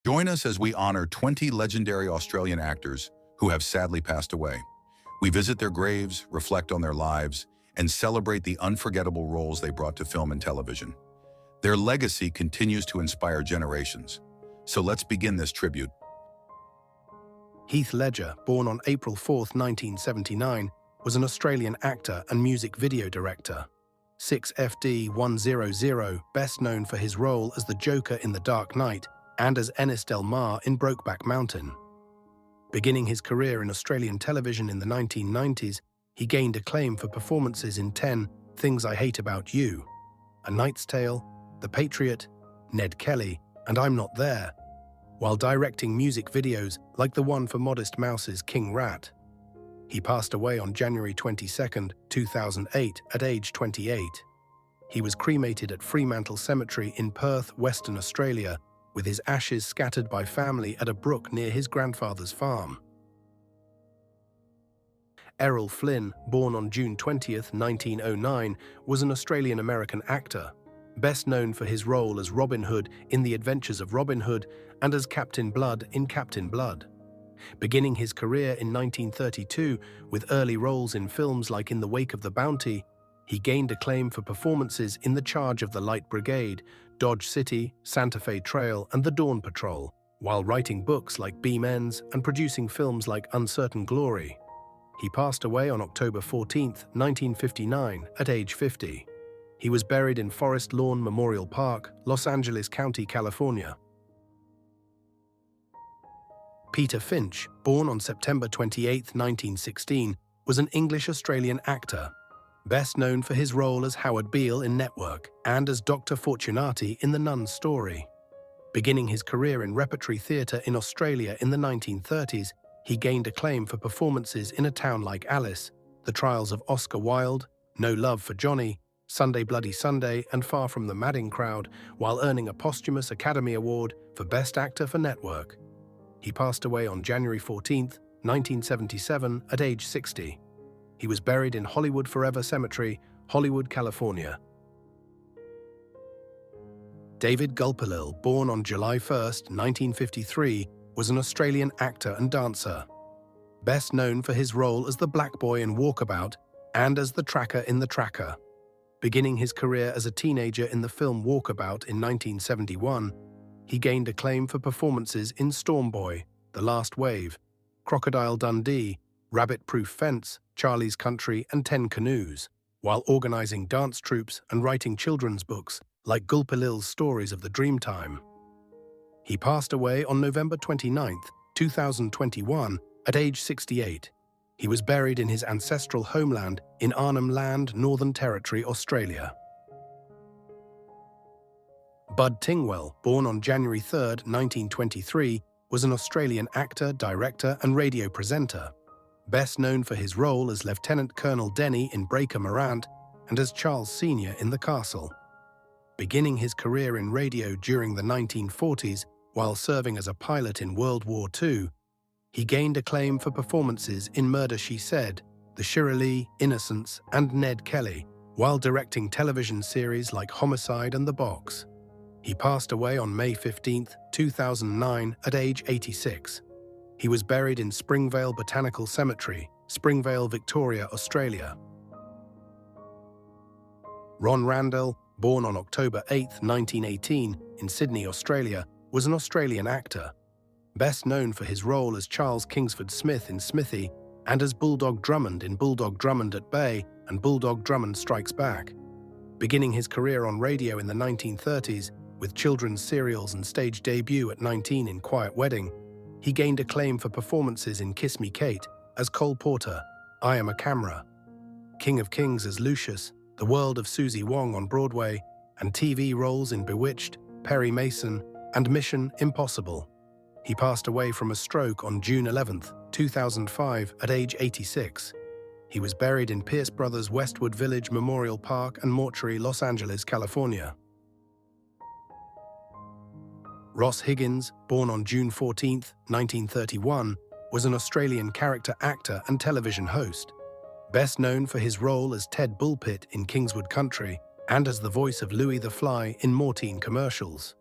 Join us as we honor 20 legendary Australian actors who have sadly passed away. We visit their graves, reflect on their lives, and celebrate the unforgettable roles they brought to film and television. Their legacy continues to inspire generations. So let's begin this tribute. Heath Ledger, born on April 4, 1979, was an Australian actor and music video director. 6FD100, best known for his role as the Joker in The Dark Knight and as Ennis Del Mar in Brokeback Mountain. Beginning his career in Australian television in the 1990s, he gained acclaim for performances in 10 Things I Hate About You, A Knight's Tale, The Patriot, Ned Kelly, and I'm Not There, while directing music videos like the one for Modest Mouse's King Rat. He passed away on January 22, 2008, at age 28. He was cremated at Fremantle Cemetery in Perth, Western Australia, with his ashes scattered by family at a brook near his grandfather's farm. Errol Flynn, born on June 20, 1909, was an Australian-American actor, best known for his role as Robin Hood in The Adventures of Robin Hood and as Captain Blood in Captain Blood. Beginning his career in 1932 with early roles in films like In the Wake of the Bounty, he gained acclaim for performances in The Charge of the Light Brigade, Dodge City, Santa Fe Trail, and The Dawn Patrol, while writing books like Beam Ends and producing films like Uncertain Glory. He passed away on October 14, 1959, at age 50. He was buried in Forest Lawn Memorial Park, Los Angeles County, California. Peter Finch, born on September 28, 1916, was an English-Australian actor, best known for his role as Howard Beale in Network and as Dr. Fortunati in The Nun's Story. Beginning his career in repertory theatre in Australia in the 1930s, he gained acclaim for performances in A Town Like Alice, The Trials of Oscar Wilde, No Love for Johnny, Sunday Bloody Sunday, and Far From the Madding Crowd, while earning a posthumous Academy Award for Best Actor for Network. He passed away on January 14, 1977, at age 60. He was buried in Hollywood Forever Cemetery, Hollywood, California. David Gulpilil, born on July 1, 1953, was an Australian actor and dancer, best known for his role as the Black Boy in Walkabout and as the Tracker in The Tracker. Beginning his career as a teenager in the film Walkabout in 1971, he gained acclaim for performances in Storm Boy, The Last Wave, Crocodile Dundee, Rabbit Proof Fence, Charlie's Country, and 10 Canoes, while organizing dance troupes and writing children's books like Gulpilil's Stories of the Dreamtime. He passed away on November 29, 2021, at age 68. He was buried in his ancestral homeland in Arnhem Land, Northern Territory, Australia. Bud Tingwell, born on January 3, 1923, was an Australian actor, director, and radio presenter, best known for his role as Lieutenant Colonel Denny in Breaker Morant and as Charles Sr. in The Castle. Beginning his career in radio during the 1940s while serving as a pilot in World War II, he gained acclaim for performances in Murder, She Said, The Shirley, Innocence, and Ned Kelly, while directing television series like Homicide and The Box. He passed away on May 15, 2009, at age 86. He was buried in Springvale Botanical Cemetery, Springvale, Victoria, Australia. Ron Randell, born on October 8, 1918, in Sydney, Australia, was an Australian actor, best known for his role as Charles Kingsford Smith in Smithy and as Bulldog Drummond in Bulldog Drummond at Bay and Bulldog Drummond Strikes Back. Beginning his career on radio in the 1930s, with children's serials and stage debut at 19 in Quiet Wedding, he gained acclaim for performances in Kiss Me Kate as Cole Porter, I Am a Camera, King of Kings as Lucius, The World of Susie Wong on Broadway, and TV roles in Bewitched, Perry Mason, and Mission Impossible. He passed away from a stroke on June 11, 2005, at age 86. He was buried in Pierce Brothers Westwood Village Memorial Park and Mortuary, Los Angeles, California. Ross Higgins, born on June 14, 1931, was an Australian character actor and television host, best known for his role as Ted Bullpit in Kingswood Country and as the voice of Louis the Fly in Mortine commercials.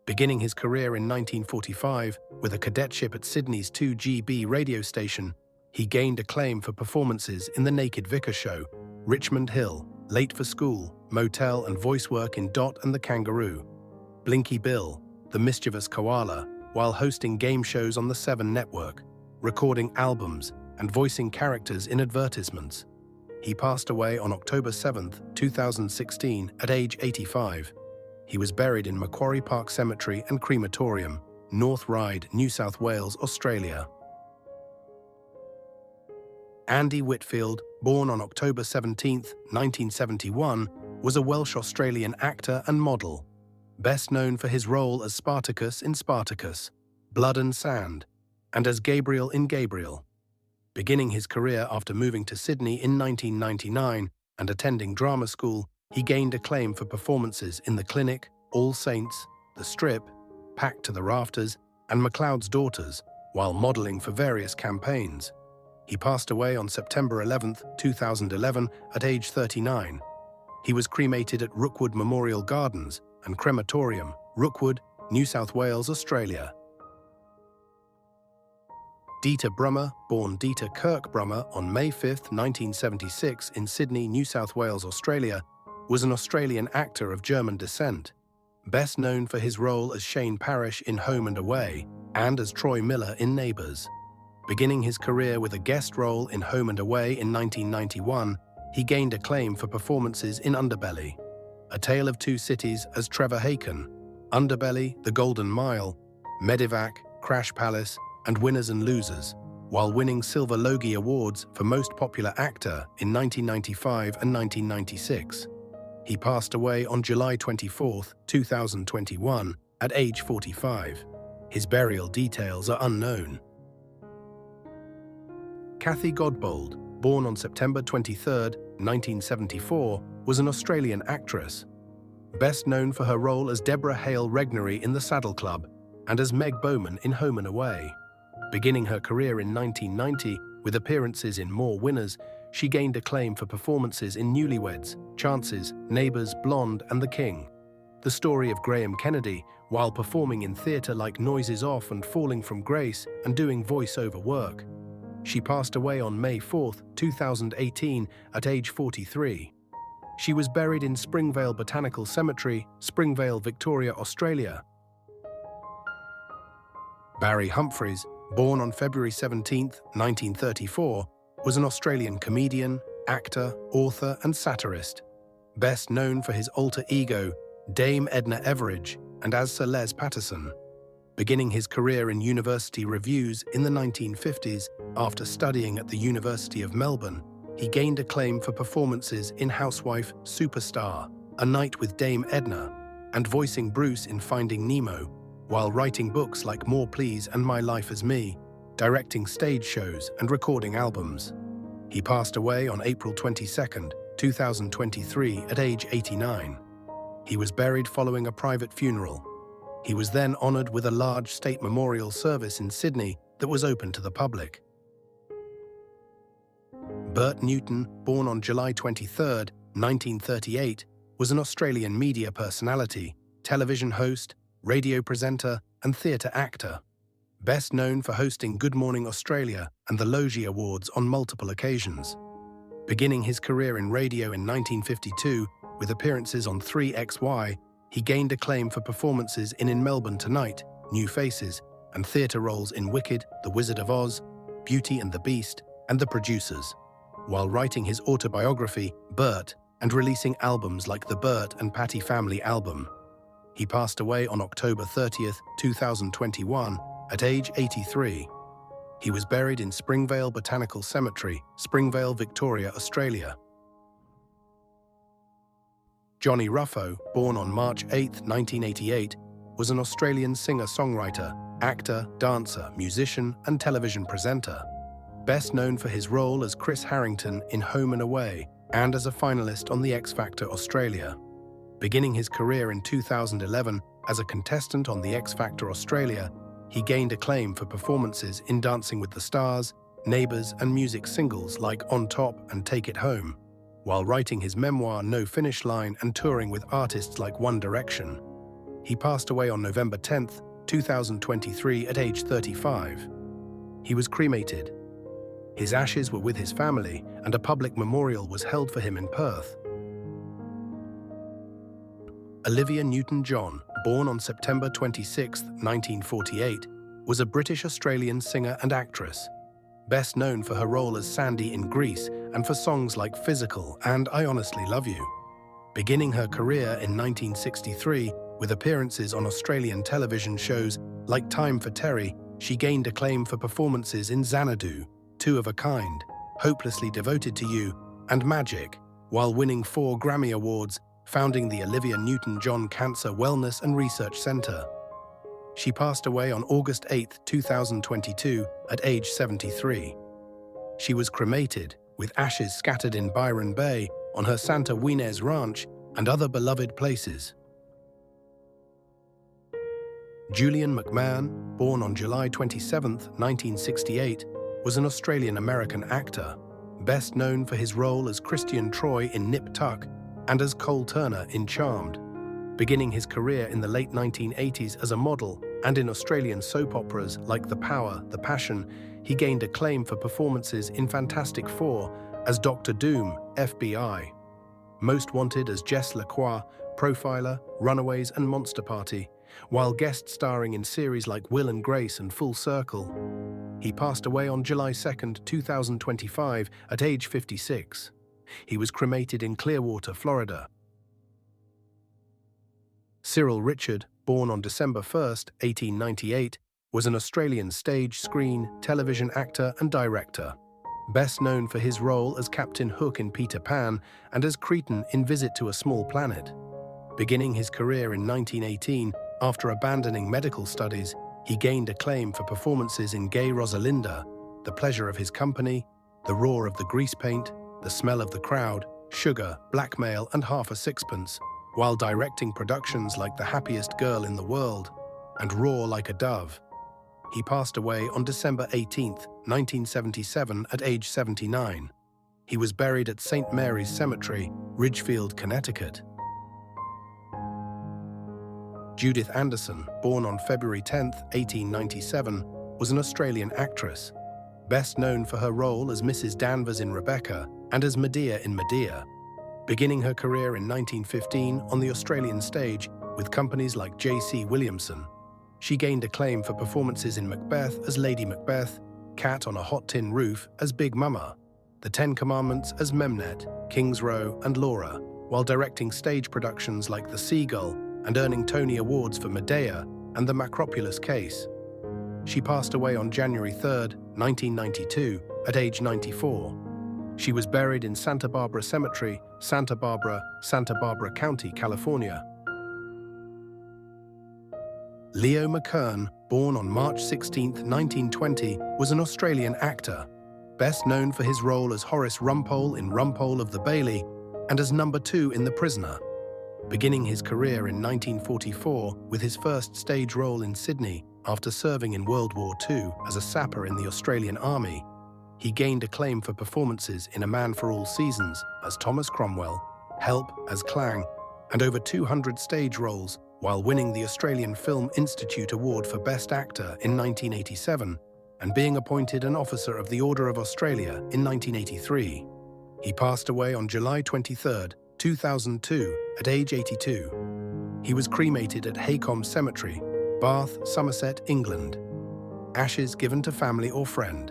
Beginning his career in 1945 with a cadetship at Sydney's 2GB radio station, he gained acclaim for performances in The Naked Vicar Show, Richmond Hill, Late for School, Motel, and voice work in Dot and the Kangaroo, Blinky Bill, The Mischievous Koala, while hosting game shows on the 7 Network, recording albums, and voicing characters in advertisements. He passed away on October 7, 2016, at age 85. He was buried in Macquarie Park Cemetery and Crematorium, North Ryde, New South Wales, Australia. Andy Whitfield, born on October 17, 1971, was a Welsh-Australian actor and model, best known for his role as Spartacus in Spartacus, Blood and Sand, and as Gabriel in Gabriel. Beginning his career after moving to Sydney in 1999 and attending drama school, he gained acclaim for performances in The Clinic, All Saints, The Strip, Packed to the Rafters, and McLeod's Daughters, while modelling for various campaigns. He passed away on September 11, 2011, at age 39. He was cremated at Rookwood Memorial Gardens and Crematorium, Rookwood, New South Wales, Australia. Dieter Brummer, born Dieter Kirk Brummer on May 5, 1976 in Sydney, New South Wales, Australia, was an Australian actor of German descent, best known for his role as Shane Parrish in Home and Away and as Troy Miller in Neighbours. Beginning his career with a guest role in Home and Away in 1991, he gained acclaim for performances in Underbelly, A Tale of Two Cities as Trevor Haken, Underbelly, The Golden Mile, Medivac, Crash Palace, and Winners and Losers, while winning Silver Logie Awards for Most Popular Actor in 1995 and 1996. He passed away on July 24, 2021, at age 45. His burial details are unknown. Cathy Godbold, born on September 23, 1974, was an Australian actress, best known for her role as Deborah Hale Regnery in The Saddle Club and as Meg Bowman in Home and Away. Beginning her career in 1990 with appearances in More Winners, she gained acclaim for performances in Newlyweds, Chances, Neighbours, Blonde, and The King. The story of Graham Kennedy, while performing in theatre like Noises Off and Falling from Grace and doing voice-over work. She passed away on May 4, 2018, at age 43. She was buried in Springvale Botanical Cemetery, Springvale, Victoria, Australia. Barry Humphries, born on February 17, 1934, was an Australian comedian, actor, author, and satirist, best known for his alter ego, Dame Edna Everage, and as Sir Les Patterson. Beginning his career in university reviews in the 1950s, after studying at the University of Melbourne, he gained acclaim for performances in Housewife, Superstar, A Night with Dame Edna, and voicing Bruce in Finding Nemo, while writing books like More Please and My Life as Me, directing stage shows and recording albums. He passed away on April 22, 2023, at age 89. He was buried following a private funeral. He was then honoured with a large state memorial service in Sydney that was open to the public. Bert Newton, born on July 23, 1938, was an Australian media personality, television host, radio presenter, and theatre actor, best known for hosting Good Morning Australia and the Logie Awards on multiple occasions. Beginning his career in radio in 1952 with appearances on 3XY, he gained acclaim for performances in Melbourne Tonight, New Faces, and theatre roles in Wicked, The Wizard of Oz, Beauty and the Beast, and The Producers, while writing his autobiography, Bert, and releasing albums like the Bert and Patty Family album. He passed away on October 30, 2021, at age 83. He was buried in Springvale Botanical Cemetery, Springvale, Victoria, Australia. Johnny Ruffo, born on March 8, 1988, was an Australian singer-songwriter, actor, dancer, musician, and television presenter, best known for his role as Chris Harrington in Home and Away and as a finalist on The X Factor Australia. Beginning his career in 2011 as a contestant on The X Factor Australia, he gained acclaim for performances in Dancing with the Stars, Neighbours, and music singles like On Top and Take It Home, while writing his memoir No Finish Line and touring with artists like One Direction. He passed away on November 10, 2023 at age 35. He was cremated. His ashes were with his family, and a public memorial was held for him in Perth. Olivia Newton-John, born on September 26, 1948, was a British-Australian singer and actress, best known for her role as Sandy in Grease and for songs like Physical and I Honestly Love You. Beginning her career in 1963 with appearances on Australian television shows like Time for Terry, she gained acclaim for performances in Xanadu, Two of a Kind, Hopelessly Devoted to You, and Magic, while winning 4 Grammy Awards, founding the Olivia Newton-John Cancer Wellness and Research Centre. She passed away on August 8, 2022, at age 73. She was cremated, with ashes scattered in Byron Bay, on her Santa Ynez Ranch, and other beloved places. Julian McMahon, born on July 27, 1968, was an Australian-American actor, best known for his role as Christian Troy in Nip Tuck and as Cole Turner in Charmed. Beginning his career in the late 1980s as a model and in Australian soap operas like The Power, The Passion, he gained acclaim for performances in Fantastic Four as Dr. Doom, FBI, Most Wanted as Jess LaCroix, Profiler, Runaways and Monster Party, while guest starring in series like Will and Grace and Full Circle. He passed away on July 2, 2025, at age 56. He was cremated in Clearwater, Florida. Cyril Ritchard, born on December 1, 1898, was an Australian stage, screen, television actor and director, best known for his role as Captain Hook in Peter Pan and as Cretan in Visit to a Small Planet. Beginning his career in 1918, after abandoning medical studies, he gained acclaim for performances in Gay Rosalinda, The Pleasure of His Company, The Roar of the Grease Paint, The Smell of the Crowd, Sugar, Blackmail and Half a Sixpence, while directing productions like The Happiest Girl in the World and Roar Like a Dove. He passed away on December 18, 1977, at age 79. He was buried at St. Mary's Cemetery, Ridgefield, Connecticut. Judith Anderson, born on February 10, 1897, was an Australian actress, best known for her role as Mrs. Danvers in Rebecca and as Medea in Medea. Beginning her career in 1915 on the Australian stage with companies like J.C. Williamson, she gained acclaim for performances in Macbeth as Lady Macbeth, Cat on a Hot Tin Roof as Big Mama, The Ten Commandments as Memnet, King's Row and Laura, while directing stage productions like The Seagull and earning Tony Awards for Medea and The Macropulis Case. She passed away on January 3, 1992, at age 94. She was buried in Santa Barbara Cemetery, Santa Barbara County, California. Leo McKern, born on March 16, 1920, was an Australian actor, best known for his role as Horace Rumpole in Rumpole of the Bailey and as Number 2 in The Prisoner. Beginning his career in 1944 with his first stage role in Sydney after serving in World War II as a sapper in the Australian Army, he gained acclaim for performances in A Man for All Seasons as Thomas Cromwell, Help as Clang, and over 200 stage roles, while winning the Australian Film Institute Award for Best Actor in 1987 and being appointed an Officer of the Order of Australia in 1983. He passed away on July 23, 2002, at age 82. He was cremated at Haycombe Cemetery, Bath, Somerset, England. Ashes given to family or friend.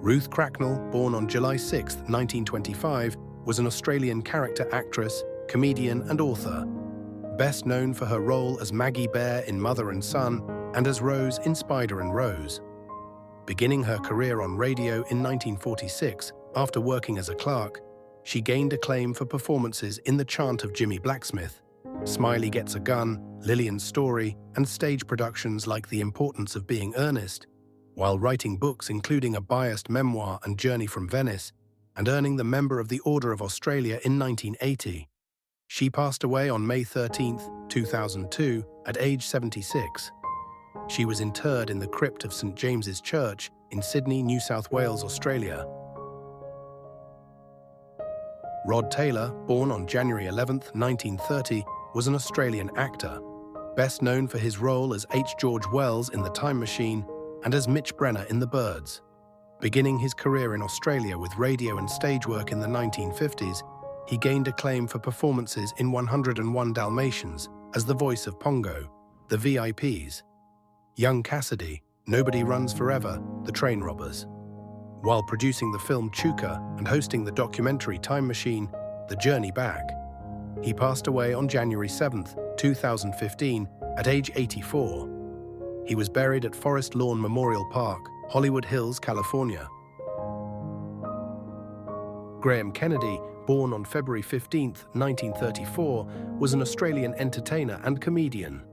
Ruth Cracknell, born on July 6, 1925, was an Australian character actress, comedian and author, best known for her role as Maggie Bear in Mother and Son and as Rose in Spider and Rose. Beginning her career on radio in 1946, after working as a clerk, she gained acclaim for performances in The Chant of Jimmy Blacksmith, Smiley Gets a Gun, Lillian's Story, and stage productions like The Importance of Being Earnest, while writing books including a biased memoir and Journey from Venice, and earning the Member of the Order of Australia in 1980. She passed away on May 13, 2002, at age 76. She was interred in the crypt of St James's Church in Sydney, New South Wales, Australia. Rod Taylor, born on January 11, 1930, was an Australian actor, best known for his role as H. George Wells in The Time Machine and as Mitch Brenner in The Birds. Beginning his career in Australia with radio and stage work in the 1950s, he gained acclaim for performances in 101 Dalmatians as the voice of Pongo, the VIPs, Young Cassidy, Nobody Runs Forever, the Train Robbers. While producing the film Chuka and hosting the documentary Time Machine, The Journey Back, he passed away on January 7, 2015, at age 84. He was buried at Forest Lawn Memorial Park, Hollywood Hills, California. Graham Kennedy, born on February 15, 1934, was an Australian entertainer and comedian,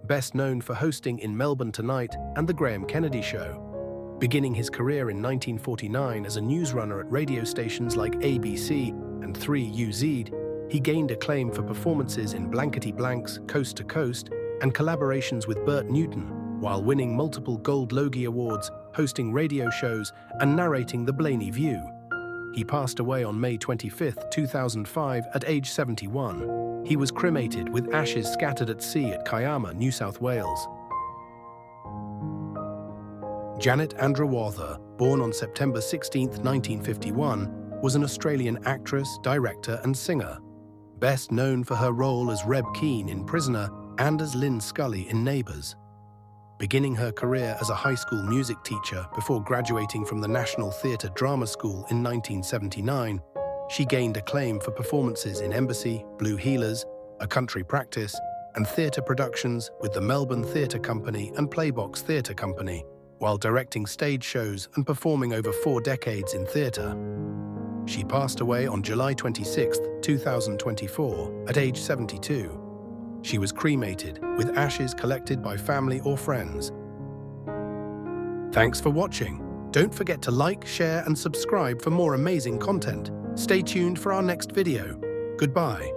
best known for hosting In Melbourne Tonight and The Graham Kennedy Show. Beginning his career in 1949 as a newsrunner at radio stations like ABC and 3UZ, he gained acclaim for performances in Blankety Blanks, Coast to Coast, and collaborations with Bert Newton, while winning multiple Gold Logie Awards, hosting radio shows, and narrating The Blaney View. He passed away on May 25, 2005, at age 71. He was cremated with ashes scattered at sea at Kiama, New South Wales. Janet Andrewartha, born on September 16, 1951, was an Australian actress, director, and singer, best known for her role as Reb Keane in Prisoner and as Lynn Scully in Neighbours. Beginning her career as a high school music teacher before graduating from the National Theatre Drama School in 1979, she gained acclaim for performances in Embassy, Blue Heelers, A Country Practice, and theatre productions with the Melbourne Theatre Company and Playbox Theatre Company, while directing stage shows and performing over 4 decades in theatre. She passed away on July 26, 2024, at age 72. She was cremated, with ashes collected by family or friends. Thanks for watching. Don't forget to like, share, and subscribe for more amazing content. Stay tuned for our next video. Goodbye.